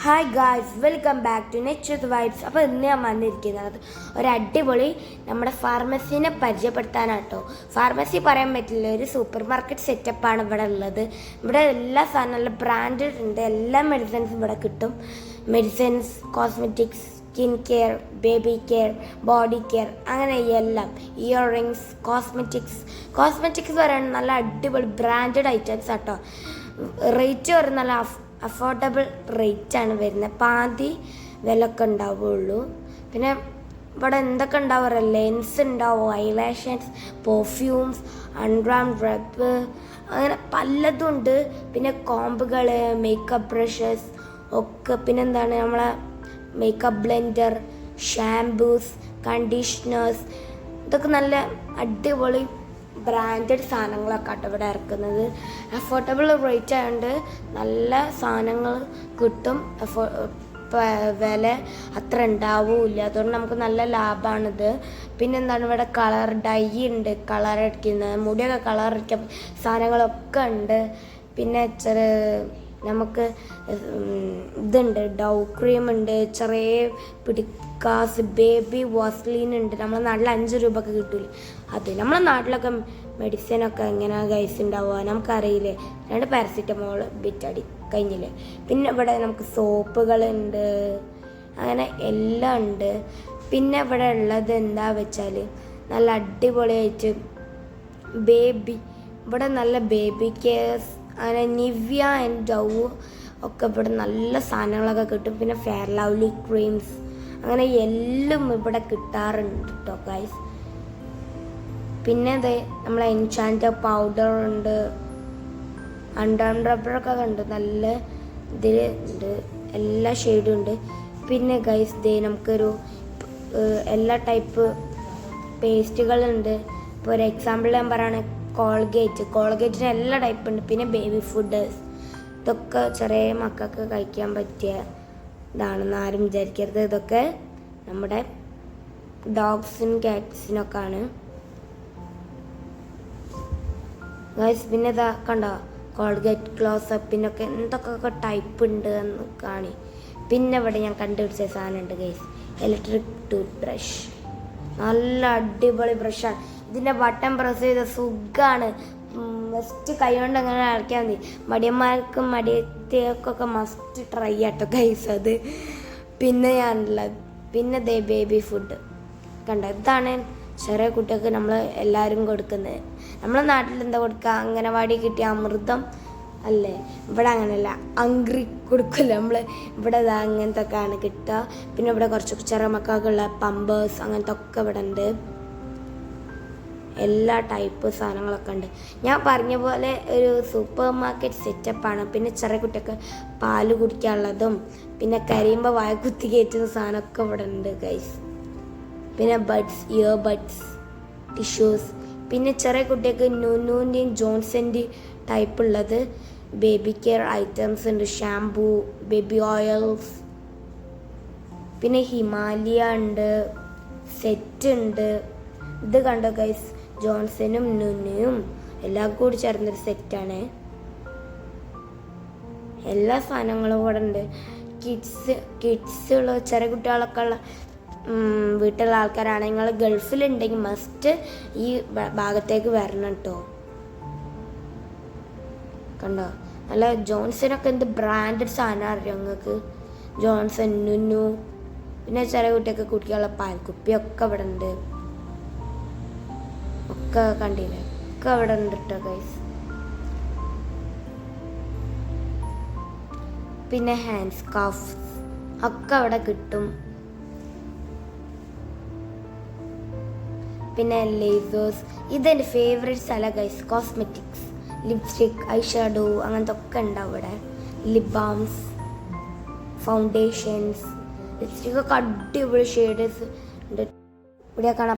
Hi guys, welcome back to nature vibes. അപ്പോൾ ഇന്ന് ഞാൻ വന്നിരിക്കുന്നത് ഒരു അടിപൊളി നമ്മുടെ ഫാർമസീനെ പരിചയപ്പെടുത്താനാട്ടോ. ഫാർമസി പറയാൻ പറ്റില്ല, ഒരു സൂപ്പർ മാർക്കറ്റ് സെറ്റപ്പാണ് ഇവിടെ ഉള്ളത്. ഇവിടെ എല്ലാ സാധനം നല്ല ബ്രാൻഡഡ് ഉണ്ട്. എല്ലാ മെഡിസിൻസും ഇവിടെ കിട്ടും. Medicines, cosmetics, skin care, baby care, body care, അങ്ങനെ എല്ലാം. ഇയർ റിങ്സ്, കോസ്മെറ്റിക്സ് പറയുന്നത് നല്ല അടിപൊളി ബ്രാൻഡഡ് ഐറ്റംസ് ആട്ടോ. റേറ്റ് പറയുന്നത് നല്ല അഫോർഡബിൾ റേറ്റാണ് വരുന്നത്. പാതി വിലയൊക്കെ ഉണ്ടാവുള്ളൂ. പിന്നെ ഇവിടെ എന്തൊക്കെ ഉണ്ടാവാറ്, ലെൻസ് ഉണ്ടാവും, ഐലാഷൻസ്, പെർഫ്യൂംസ്, അൺറാം റബ്ബ്, അങ്ങനെ പലതും ഉണ്ട്. പിന്നെ കോമ്പുകൾ, മേക്കപ്പ് ബ്രഷസ് ഒക്കെ, പിന്നെന്താണ് നമ്മളെ മേക്കപ്പ് ബ്ലെൻഡർ, ഷാംപൂസ്, കണ്ടീഷണേഴ്സ്, ഇതൊക്കെ നല്ല അടിപൊളി ബ്രാൻഡഡ് സാധനങ്ങളൊക്കെ ആട്ടോ ഇവിടെ ഇറക്കുന്നത്. അഫോർഡബിൾ റേറ്റ് ആയതുകൊണ്ട് നല്ല സാധനങ്ങൾ കിട്ടും. വില അത്ര ഉണ്ടാവില്ല, അതുകൊണ്ട് നമുക്ക് നല്ല ലാഭമാണിത്. പിന്നെ എന്താണ്, ഇവിടെ കളർ ഡൈ ഉണ്ട്, കളർ അടിക്കുന്നത്, മുടിയൊക്കെ കളർ അടിക്കാൻ സാധനങ്ങളൊക്കെ ഉണ്ട്. പിന്നെ നമുക്ക് ഇതുണ്ട്, ഡൗ ക്രീം ഉണ്ട്, ചെറിയ പിടിക്കാസ്, ബേബി വാസ്ലീൻ ഉണ്ട്. നമ്മളെ നാട്ടിൽ 5 രൂപക്ക് കിട്ടൂല അത്. നമ്മളെ നാട്ടിലൊക്കെ മെഡിസിനൊക്കെ എങ്ങനെയാണ് ഗൈസ് ഉണ്ടാവുക നമുക്കറിയില്ലേ. 2 പാരസിറ്റമോൾ ബിറ്റടി കഴിഞ്ഞില്ലേ. പിന്നെ ഇവിടെ നമുക്ക് സോപ്പുകളുണ്ട്, അങ്ങനെ എല്ലാം ഉണ്ട്. പിന്നെ ഇവിടെ ഉള്ളത് എന്താ വെച്ചാൽ നല്ല അടിപൊളിയായിട്ട് ഇവിടെ നല്ല ബേബി കെയർസ്, അങ്ങനെ നിവ്യ ആൻഡ് ഡൗ ഒക്കെ ഇവിടെ നല്ല സാധനങ്ങളൊക്കെ കിട്ടും. പിന്നെ ഫെയർ ലവ്ലി ക്രീംസ്, അങ്ങനെ എല്ലാം ഇവിടെ കിട്ടാറുണ്ട് കേട്ടോ ഗൈസ്. പിന്നെ അതെ നമ്മളെ എൻചാൻറ്റ് പൗഡർ ഉണ്ട്, അണ്ടർ റബ്ബറൊക്കെ ഉണ്ട്, നല്ല ഇതിൽ ഉണ്ട്, എല്ലാ ഷെയ്ഡും ഉണ്ട്. പിന്നെ ഗൈസ് നമുക്കൊരു എല്ലാ ടൈപ്പ് പേസ്റ്റുകളുണ്ട്. ഇപ്പോൾ ഒരു എക്സാമ്പിൾ ഞാൻ പറയുകയാണെങ്കിൽ കോൾഗേറ്റിന് എല്ലാ ടൈപ്പ് ഉണ്ട്. പിന്നെ ബേബി ഫുഡ്സ്, ഇതൊക്കെ ചെറിയ മക്കൾക്ക് കഴിക്കാൻ പറ്റിയ ഇതാണെന്ന് ആരും വിചാരിക്കരുത്. ഇതൊക്കെ നമ്മുടെ ഡോഗ്സിനും കാറ്റ്സിനൊക്കെ ആണ് ഗൈസ്. പിന്നെ ഇതാ കണ്ടോ, കോൾഗേറ്റ്, ക്ലോസപ്പിനൊക്കെ എന്തൊക്കെ ടൈപ്പ് ഉണ്ട് എന്ന് കാണി. പിന്നെ ഇവിടെ ഞാൻ കണ്ടുപിടിച്ച സാധനം ഉണ്ട് ഗൈസ്, ഇലക്ട്രിക് ടൂത്ത് ബ്രഷ്. നല്ല അടിപൊളി ബ്രഷാണ്. ഇതിൻ്റെ ബട്ടൺ പ്രസ് ചെയ്ത സുഖമാണ്. മസ്റ്റ് കൈ കൊണ്ട് അങ്ങനെ ഇളക്കിയാൽ മതി. മടിയന്മാർക്കും മടിയത്തേക്കൊക്കെ മസ്റ്റ് ട്രൈ ആട്ടോ ഗൈസ് അത്. പിന്നെ പിന്നെ ബേബി ഫുഡ് കണ്ടോ, ഇതാണ് ചെറിയ കുട്ടികൾക്ക് നമ്മൾ എല്ലാവരും കൊടുക്കുന്നത്. നമ്മളെ നാട്ടിൽ എന്താ കൊടുക്കുക, അംഗനവാടി കിട്ടിയ അമൃതം അല്ലേ. ഇവിടെ അങ്ങനെയല്ല, അങ്ക്രി കൊടുക്കില്ല നമ്മൾ. ഇവിടെ അങ്ങനത്തെ ഒക്കെയാണ് കിട്ടുക. പിന്നെ ഇവിടെ കുറച്ച് ചെറിയ മക്കൾക്കുള്ള പമ്പേഴ്സ്, അങ്ങനത്തെ ഒക്കെ ഇവിടെ ഉണ്ട്. എല്ലാ ടൈപ്പ് സാധനങ്ങളൊക്കെ ഉണ്ട്. ഞാൻ പറഞ്ഞ പോലെ ഒരു സൂപ്പർ മാർക്കറ്റ് സെറ്റപ്പാണ്. പിന്നെ ചെറിയ കുട്ടിയൊക്കെ പാല് കുടിക്കാനുള്ളതും, പിന്നെ കരിയുമ്പോൾ വായ കുത്തി കയറ്റുന്ന സാധനമൊക്കെ ഇവിടെ ഉണ്ട് ഗൈസ്. പിന്നെ ഇയർ ബഡ്സ്, ടിഷ്യൂസ്, പിന്നെ ചെറിയ കുട്ടിയൊക്കെ ന്യൂൻ്റെയും ജോൺസൻ്റെയും ടൈപ്പ് ഉള്ളത് ബേബി കെയർ ഐറ്റംസ് ഉണ്ട്. ഷാംപൂ, ബേബി ഓയിൽസ്, പിന്നെ ഹിമാലയ ഉണ്ട്, സെറ്റ് ഉണ്ട്. ഇത് കണ്ടോ ഗൈസ്, ജോൺസനും നുനും എല്ലാം കൂടി ചേർന്നൊരു സെറ്റാണ്. എല്ലാ സാധനങ്ങളും ഇവിടെ ഉണ്ട്. കിഡ്സുള്ള ചെറിയ കുട്ടികളൊക്കെ ഉള്ള വീട്ടിലുള്ള ആൾക്കാരാണ്. നിങ്ങൾ ഗൾഫിലുണ്ടെങ്കിൽ മസ്റ്റ് ഈ ഭാഗത്തേക്ക് വരണം കേട്ടോ. കണ്ടോ, നല്ല ജോൺസനൊക്കെ എന്ത് ബ്രാൻഡഡ് സാധനം അറിയാം നിങ്ങൾക്ക്. ജോൺസൺ, നുനു, പിന്നെ ചെറിയ കുട്ടിയൊക്കെ കുടിക്കാനുള്ള പാൽക്കുപ്പിയൊക്കെ ഇവിടെ ഉണ്ട്. ഒക്കെ കണ്ടില്ലേ, ഒക്കെ അവിടെ ഉണ്ട് കേട്ടോ ഗൈസ്. പിന്നെ ഹാൻഡ് സ്കാർഫ് ഒക്കെ അവിടെ കിട്ടും. പിന്നെ ലേസേഴ്സ്, ഇതെൻ്റെ ഫേവറേറ്റ് സ്ഥലം guys. Cosmetics, lipstick, I shadow, അങ്ങനത്തെ ഒക്കെ ഉണ്ടാവും ഇവിടെ. ലിപ് ബാംസ്, ഫൗണ്ടേഷൻസ്, ലിപ്സ്റ്റിക് ഒക്കെ അടിപൊളി ഷെയ്ഡ്സ് ഉണ്ട്. ഇവിടെ കാണാം